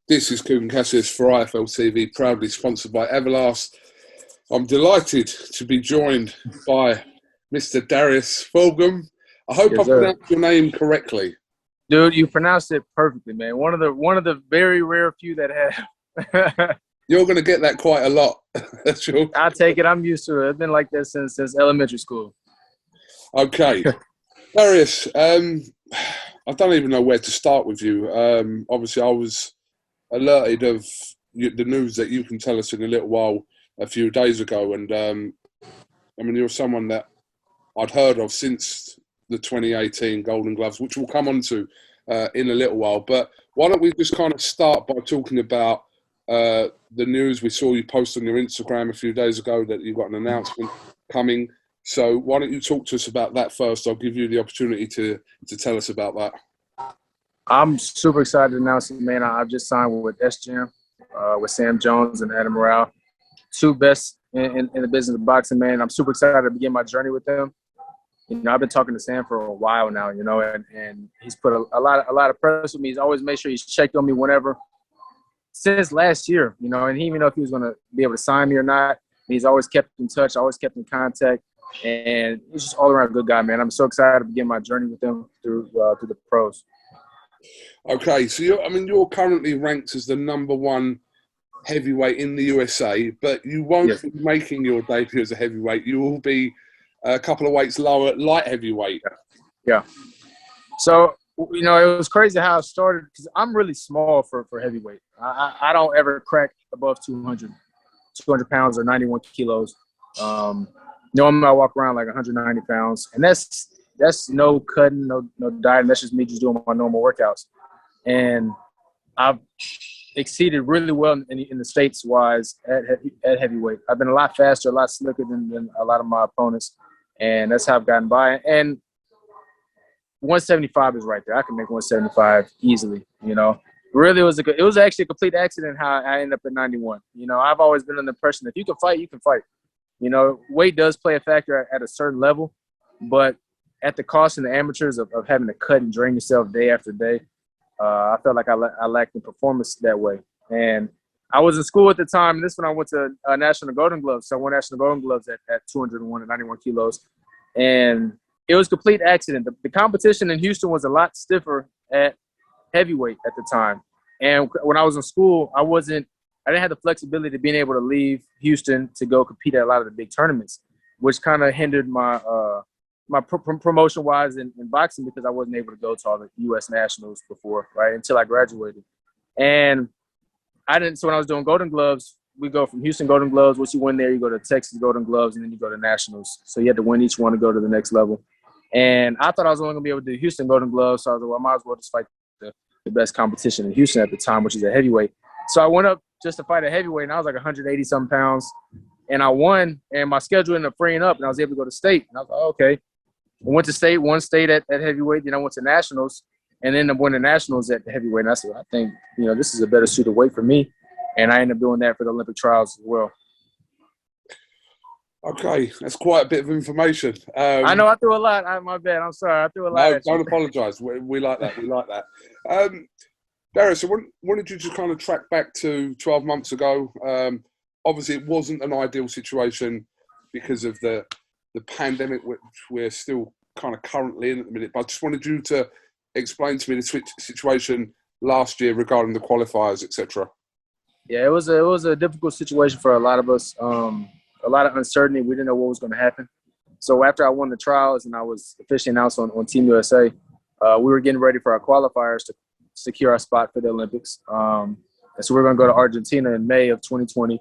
This is KUGAN CASSIUS for IFL TV, proudly sponsored by Everlast. I'm delighted to be joined by Mr. DARIUS FULGHAM. I hope Yes, I sir. pronounced your name correctly. Dude, you pronounced it perfectly, man. One of the very rare few that have. You're going to get that quite a lot. Sure. I'll take it. I'm used to it. I've been like this since elementary school. Okay. DARIUS, I don't even know where to start with you. Obviously, I was alerted of the news that you can tell us in a little while a few days ago. And, I mean, you're someone that I'd heard of since the 2018 Golden Gloves, which we'll come on to in a little while. But why don't we just kind of start by talking about the news we saw you post on your Instagram a few days ago that you got an announcement coming. So why don't you talk to us about that first? I'll give you the opportunity to tell us about that. I'm super excited to announce it, man. I've just signed with SGM, with Sam Jones and Adam Morale, two best in the business of boxing, man. I'm super excited to begin my journey with them. You know, I've been talking to Sam for a while now, you know, and he's put a lot of pressure on me. He's always made sure he's checked on me whenever, since last year, you know, and he didn't even know if he was going to be able to sign me or not. He's always kept in touch, always kept in contact, and he's just all around a good guy, man. I'm so excited to begin my journey with him through the pros. Okay, so you're currently ranked as the #1 heavyweight in the USA, but you won't be making your debut as a heavyweight. You will be a couple of weights lower at light heavyweight. Yeah. So, you know, it was crazy how it started because I'm really small for heavyweight. I don't ever crack above 200 pounds or 91 kilos. Normally I walk around like 190 pounds, and that's no cutting, no dieting. That's just me just doing my normal workouts. And I've exceeded really well in the States-wise at heavyweight. I've been a lot faster, a lot slicker than a lot of my opponents, and that's how I've gotten by. And 175 is right there. I can make 175 easily, you know. Really, it was actually a complete accident how I ended up at 91. You know, I've always been under the impression that if you can fight, you can fight. You know, weight does play a factor at a certain level, but at the cost in the amateurs of having to cut and drain yourself day after day, I felt like I lacked in performance that way. And I was in school at the time, and this when I went to National Golden Gloves. So I won National Golden Gloves at 201 and 91 kilos. And it was a complete accident. The competition in Houston was a lot stiffer at heavyweight at the time. And when I was in school, I didn't have the flexibility of being able to leave Houston to go compete at a lot of the big tournaments, which kind of hindered my my promotion-wise in boxing because I wasn't able to go to all the U.S. nationals before, right, until I graduated. And so when I was doing Golden Gloves, we go from Houston Golden Gloves. Once you win there, you go to Texas Golden Gloves, and then you go to nationals. So you had to win each one to go to the next level. And I thought I was only going to be able to do Houston Golden Gloves, so I was like, well, I might as well just fight the best competition in Houston at the time, which is a heavyweight. So I went up just to fight a heavyweight, and I was like 180-something pounds. And I won, and my schedule ended up freeing up, and I was able to go to state. And I was like, oh, okay. I went to state, won state at heavyweight, then I went to nationals, and then I won the nationals at heavyweight. And I said, I think, you know, this is a better suited weight for me. And I ended up doing that for the Olympic trials as well. Okay, that's quite a bit of information. I know I threw a lot. My bad. I'm sorry. I threw a lot. No, don't apologise. We like that. We like that. Darius, I wanted you to kind of track back to 12 months ago. Obviously, it wasn't an ideal situation because of the pandemic, which we're still kind of currently in at the minute. But I just wanted you to explain to me the situation last year regarding the qualifiers, etc. Yeah, it was a difficult situation for a lot of us. A lot of uncertainty. We didn't know what was going to happen. So after I won the trials and I was officially announced on Team USA, we were getting ready for our qualifiers to secure our spot for the Olympics. And so we're going to go to Argentina in March of 2020.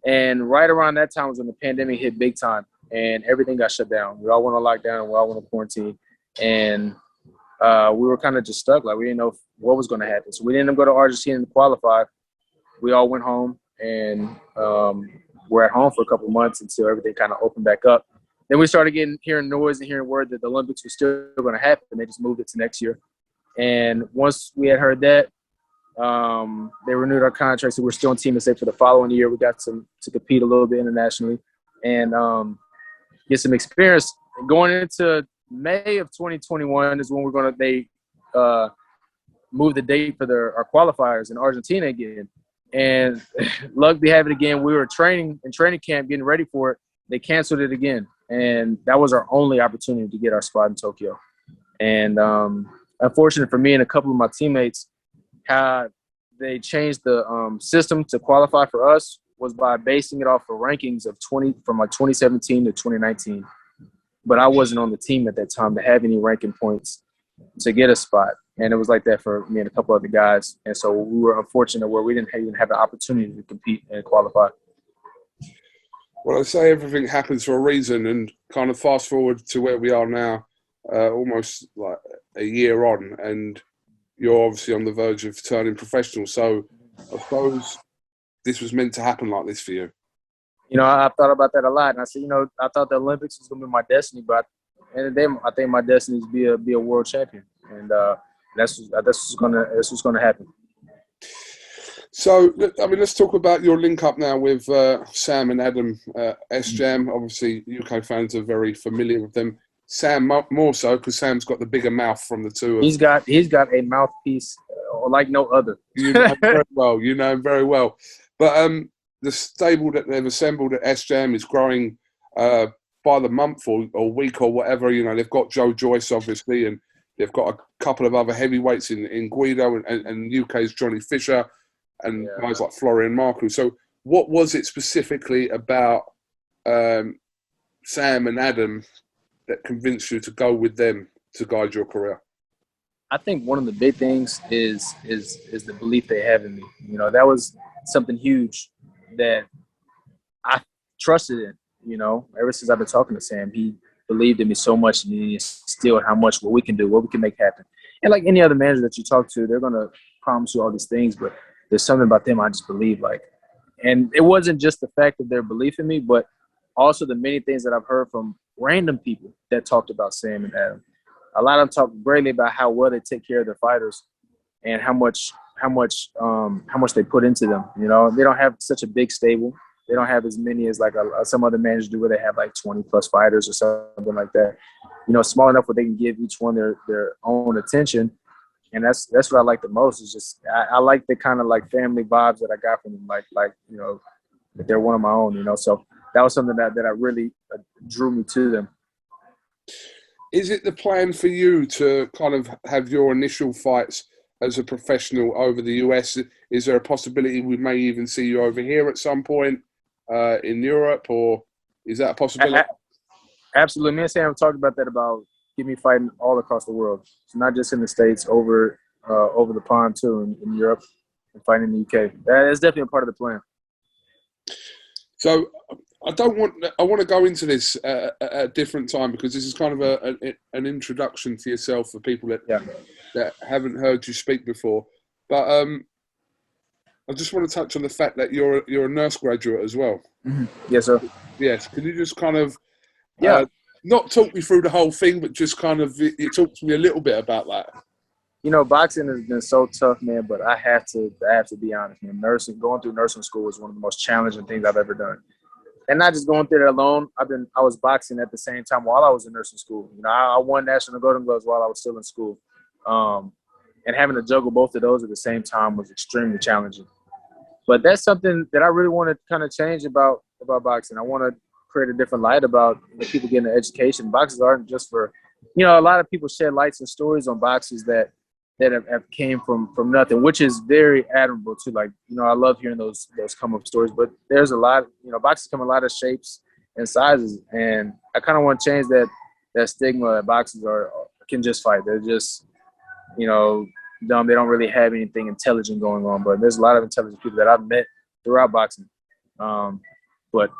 And right around that time was when the pandemic hit big time and everything got shut down. We all went on lockdown. We all went on quarantine. And we were kind of just stuck. Like, we didn't know what was going to happen. So we didn't go to Argentina to qualify. We all went home and we're at home for a couple of months until everything kind of opened back up. Then we started hearing noise and hearing word that the Olympics were still going to happen. They just moved it to next year. And once we had heard that, they renewed our contract, so we're still on Team USA for the following year. We got to compete a little bit internationally and get some experience. And going into May of 2021 is when moved the date for our qualifiers in Argentina again. And luck be have it again, we were training in training camp, getting ready for it. They canceled it again, and that was our only opportunity to get our spot in Tokyo. And unfortunate for me and a couple of my teammates, how they changed the system to qualify for us was by basing it off of rankings of 20 from like 2017 to 2019. But I wasn't on the team at that time to have any ranking points to get a spot. And it was like that for me and a couple other guys. And so we were unfortunate where we didn't even have the opportunity to compete and qualify. Well, I say everything happens for a reason, and kind of fast forward to where we are now, almost like a year on, and you're obviously on the verge of turning professional. So I suppose this was meant to happen like this for you. You know, I've thought about that a lot, and I said, you know, I thought the Olympics was going to be my destiny, but at the end of the day, I think my destiny is to be a world champion, and that's what's gonna happen. So, I mean, let's talk about your link up now with Sam and Adam S-Jam. Obviously, UK fans are very familiar with them. Sam more so because Sam's got the bigger mouth from the two. He's got a mouthpiece like no other. You know him very well. You know him very well. But the stable that they've assembled at S-Jam is growing by the month or week or whatever. You know, they've got Joe Joyce, obviously, and they've got a couple of other heavyweights in Guido and UK's Johnny Fisher and guys like Florian Marku. So what was it specifically about Sam and Adam that convinced you to go with them to guide your career? I think one of the big things is the belief they have in me. You know, that was something huge that I trusted in. You know, ever since I've been talking to Sam, he believed in me so much, and he instilled how much what we can do, what we can make happen. And like any other manager that you talk to, they're gonna promise you all these things, but there's something about them I just believe like. And it wasn't just the fact of their belief in me, but also the many things that I've heard from random people that talked about Sam and Adam. A lot of them talk greatly about how well they take care of their fighters and how much they put into them. You know, they don't have such a big stable. They don't have as many as like some other managers do, where they have like 20 plus fighters or something like that. You know, small enough where they can give each one their own attention. And that's what I like the most. Is just I like the kind of like family vibes that I got from them. Like you know, that they're one of my own. You know, so that was something that I really drew me to them. Is it the plan for you to kind of have your initial fights as a professional over the US? Is there a possibility we may even see you over here at some point in Europe, or is that a possibility? Absolutely. Me and Sam talked about that, about getting me fighting all across the world. It's not just in the States, over the pond too, in Europe, and fighting in the UK. That is definitely a part of the plan. So I want to go into this at a different time, because this is kind of an introduction to yourself for people that haven't heard you speak before. But I just want to touch on the fact that you're a nurse graduate as well. Mm-hmm. Yes, sir. Yes. Can you just kind of not talk me through the whole thing, but just kind of you talk to me a little bit about that? You know, boxing has been so tough, man. But I have to be honest, man. Going through nursing school is one of the most challenging things I've ever done. And not just going through it alone. I was boxing at the same time while I was in nursing school. You know, I won national golden gloves while I was still in school. And having to juggle both of those at the same time was extremely challenging. But that's something that I really want to kind of change about boxing. I want to create a different light about people getting an education. Boxers aren't just for, you know, a lot of people shed lights and stories on boxers that have came from nothing, which is very admirable too. Like, you know, I love hearing those come up stories, but there's a lot, you know, boxers come in a lot of shapes and sizes. And I kind of want to change that stigma that boxers can just fight. They're just, you know, dumb. They don't really have anything intelligent going on, but there's a lot of intelligent people that I've met throughout boxing. But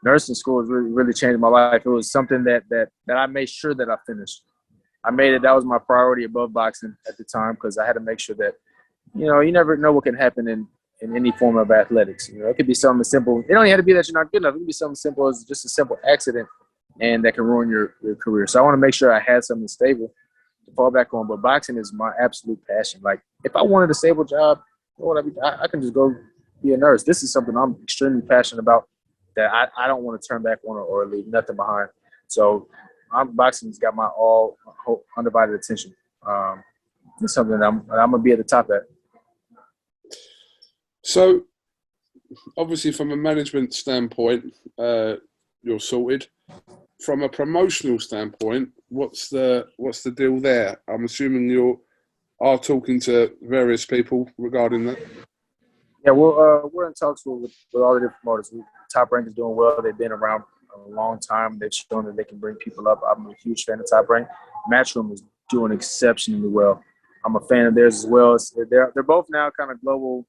nursing school has really, really changed my life. It was something that I made sure that I finished. I made it. That was my priority above boxing at the time, because I had to make sure that, you know, you never know what can happen in any form of athletics. You know, it could be something simple. It don't even have to be that you're not good enough. It could be something simple as just a simple accident, and that can ruin your career. So I want to make sure I had something stable to fall back on. But boxing is my absolute passion. Like, if I wanted a stable job, I can just go be a nurse. This is something I'm extremely passionate about, that I don't want to turn back on or leave nothing behind. So boxing's got my undivided attention. it's something that I'm gonna be at the top at. So, obviously, from a management standpoint, you're sorted. From a promotional standpoint, what's the deal there? I'm assuming you are talking to various people regarding that. Yeah, we're in talks with all the different promoters. Top Rank is doing well. They've been around a long time. They've shown that they can bring people up. I'm a huge fan of Top Rank. Matchroom is doing exceptionally well. I'm a fan of theirs as well. They're both now kind of global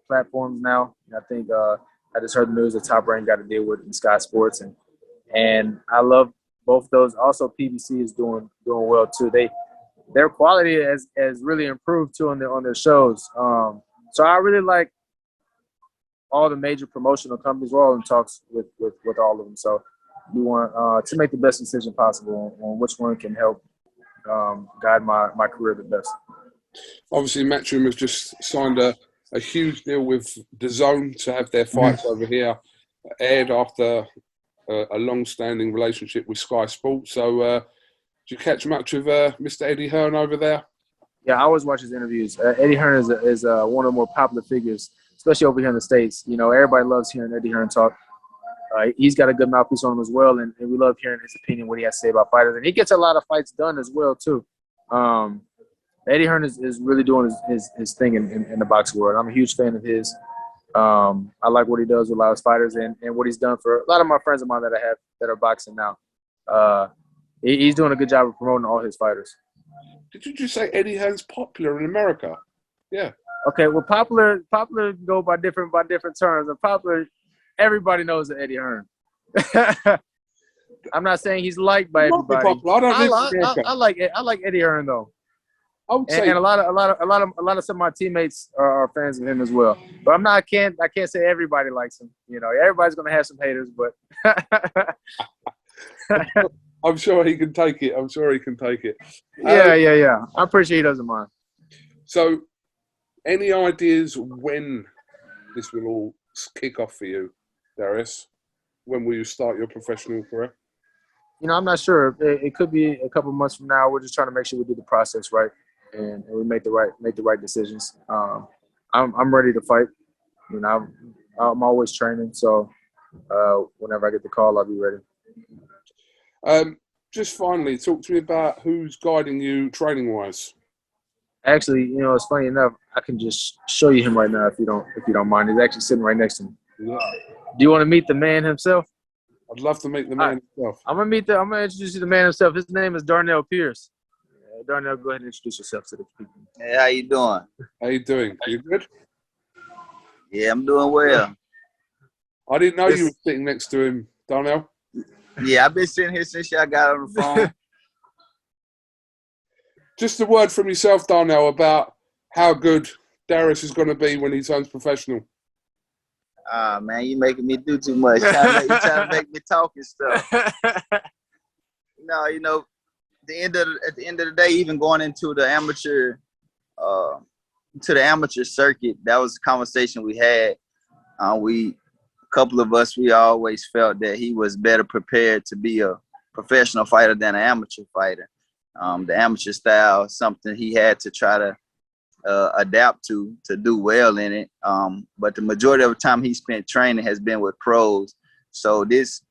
platforms now. I think I just heard the news that Top Rank got to deal with in Sky Sports, and I love both those. Also, PBC is doing well too. Their quality has really improved too on their shows. So I really like all the major promotional companies. We're all in talks with all of them. So we want to make the best decision possible on which one can help guide my career the best. Obviously, Matchroom has just signed a huge deal with DAZN to have their fights over here aired after a long-standing relationship with Sky Sports. So do you catch much of Mr. Eddie Hearn over there? Yeah, I always watch his interviews. Eddie Hearn is one of the more popular figures, especially over here in the States. You know, everybody loves hearing Eddie Hearn talk. He's got a good mouthpiece on him as well, and we love hearing his opinion, what he has to say about fighters. And he gets a lot of fights done as well, too. Eddie Hearn is really doing his thing in the boxing world. I'm a huge fan of his. I like what he does with a lot of fighters and what he's done for a lot of my friends of mine that I have that are boxing now. He's doing a good job of promoting all his fighters. Did you just say Eddie Hearn's popular in America? Yeah. Okay, well, popular go by different terms. And popular, everybody knows that Eddie Hearn. I'm not saying he's liked by everybody. I like Eddie Hearn though. I would say, and a lot of some of my teammates are fans of him as well. But I can't say everybody likes him. You know, everybody's gonna have some haters, but I'm sure he can take it. Yeah. I'm pretty sure he doesn't mind. So, any ideas when this will all kick off for you, Darius? When will you start your professional career? You know, I'm not sure. It could be a couple months from now. We're just trying to make sure we do the process right and we make the right decisions. I'm ready to fight. You know, I'm always training, so whenever I get the call, I'll be ready. Just finally, talk to me about who's guiding you training-wise. Actually, you know, it's funny enough. I can just show you him right now if you don't mind. He's actually sitting right next to me. Yeah. Do you want to meet the man himself? I'd love to meet the man himself. I'm gonna introduce you to the man himself. His name is Darnell Pierce. Darnell, go ahead and introduce yourself to the people. Hey, how you doing? How you doing? You good? Yeah, I'm doing well. I didn't know you were sitting next to him, Darnell. Yeah, I've been sitting here since y'all got on the phone. Just a word from yourself, Darnell, about how good Darius is going to be when he turns professional. Man, you making me do too much. You trying to make me talk and stuff. No, you know, at the end of the day, even going into the amateur circuit, that was a conversation we had. A couple of us, we always felt that he was better prepared to be a professional fighter than an amateur fighter. The amateur style is something he had to try to adapt to do well in it. But the majority of the time he spent training has been with pros. So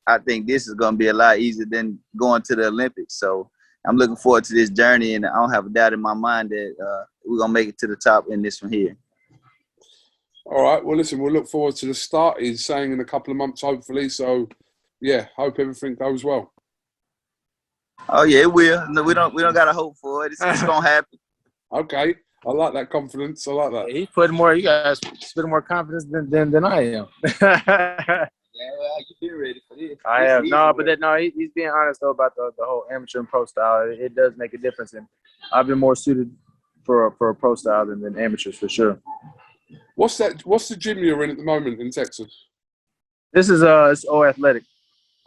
I think this is going to be a lot easier than going to the Olympics. So I'm looking forward to this journey, and I don't have a doubt in my mind that we're going to make it to the top in this one here. All right. Well, listen, we'll look forward to the start. He's saying in a couple of months, hopefully. So, yeah, hope everything goes well. Oh, yeah, it will. No, we don't got to hope for it. It's going to happen. Okay. I like that confidence. I like that. He's putting more. You guys putting more confidence than I am. Yeah, well, you been ready for this. I have he's being honest though about the whole amateur and pro style. It does make a difference, and I've been more suited for a pro style than amateurs for sure. What's the gym you're in at the moment in Texas? This is it's O Athletic.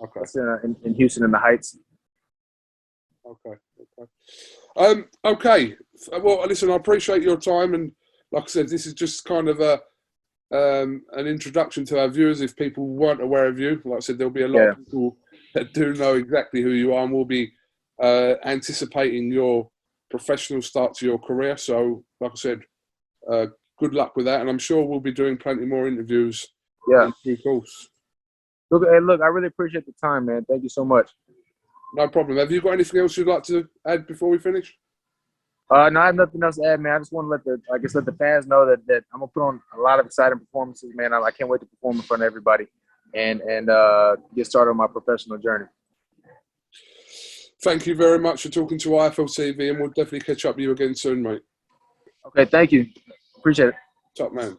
Okay. It's in Houston in the Heights. Okay. Okay. Well, listen, I appreciate your time, and like I said, this is just kind of an introduction to our viewers. If people weren't aware of you, like I said, there'll be a lot of people that do know exactly who you are, and will be anticipating your professional start to your career. So, like I said, good luck with that, and I'm sure we'll be doing plenty more interviews. Yeah. In due course. Look, hey, look, I really appreciate the time, man. Thank you so much. No problem. Have you got anything else you'd like to add before we finish? No, I have nothing else to add, man. I just want to let the fans know that I'm gonna put on a lot of exciting performances, man. I can't wait to perform in front of everybody and get started on my professional journey. Thank you very much for talking to IFL TV, and we'll definitely catch up with you again soon, mate. Okay, thank you. Appreciate it. Top man.